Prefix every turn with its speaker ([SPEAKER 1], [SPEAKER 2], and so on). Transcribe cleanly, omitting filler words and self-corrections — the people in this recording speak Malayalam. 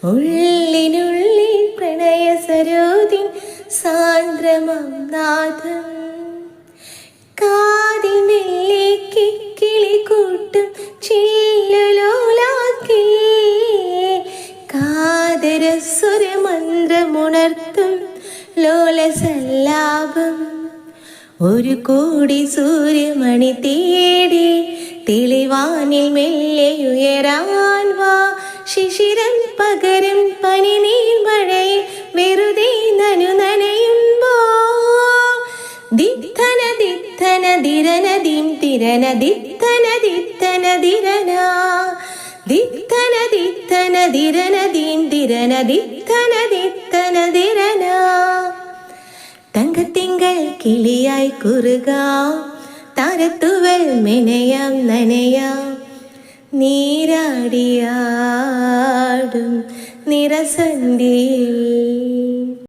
[SPEAKER 1] ഉള്ളിനുള്ളിൽ പ്രണയ സരോദിൻ സാന്ദ്രമം നാദം കാതിൽ മെല്ലെ കിക്കിളി കൂട്ടും ചില്ലുലോലാക്കി കാതരസ്വര മന്ത്രമുണർത്തും ലോലസല്ലാപം ഒരു കോടി സൂര്യമണി തേടി തെളിവാനിൽ മെല്ലെ ഉയരാൻ വാ ശിശിരം പകരും പനി നീർമഴയിൽ വെറുതെ നനയുമ്പോ ദിത്തന ദിത്തന ദിരന ദിം തിരന ദിത്തന ദിത്തന ദിരന ദിത്തന ദിത്തന ദിരന ദിം തിരന ദിത്തന ദിത്തന ദിരന തങ്കത്തിങ്കൾ കിളിയായി കുറുകാം താരത്തുവൽ മെനയാം നനയാം നീരാടിയാടും നിറസന്ധിയിൽ.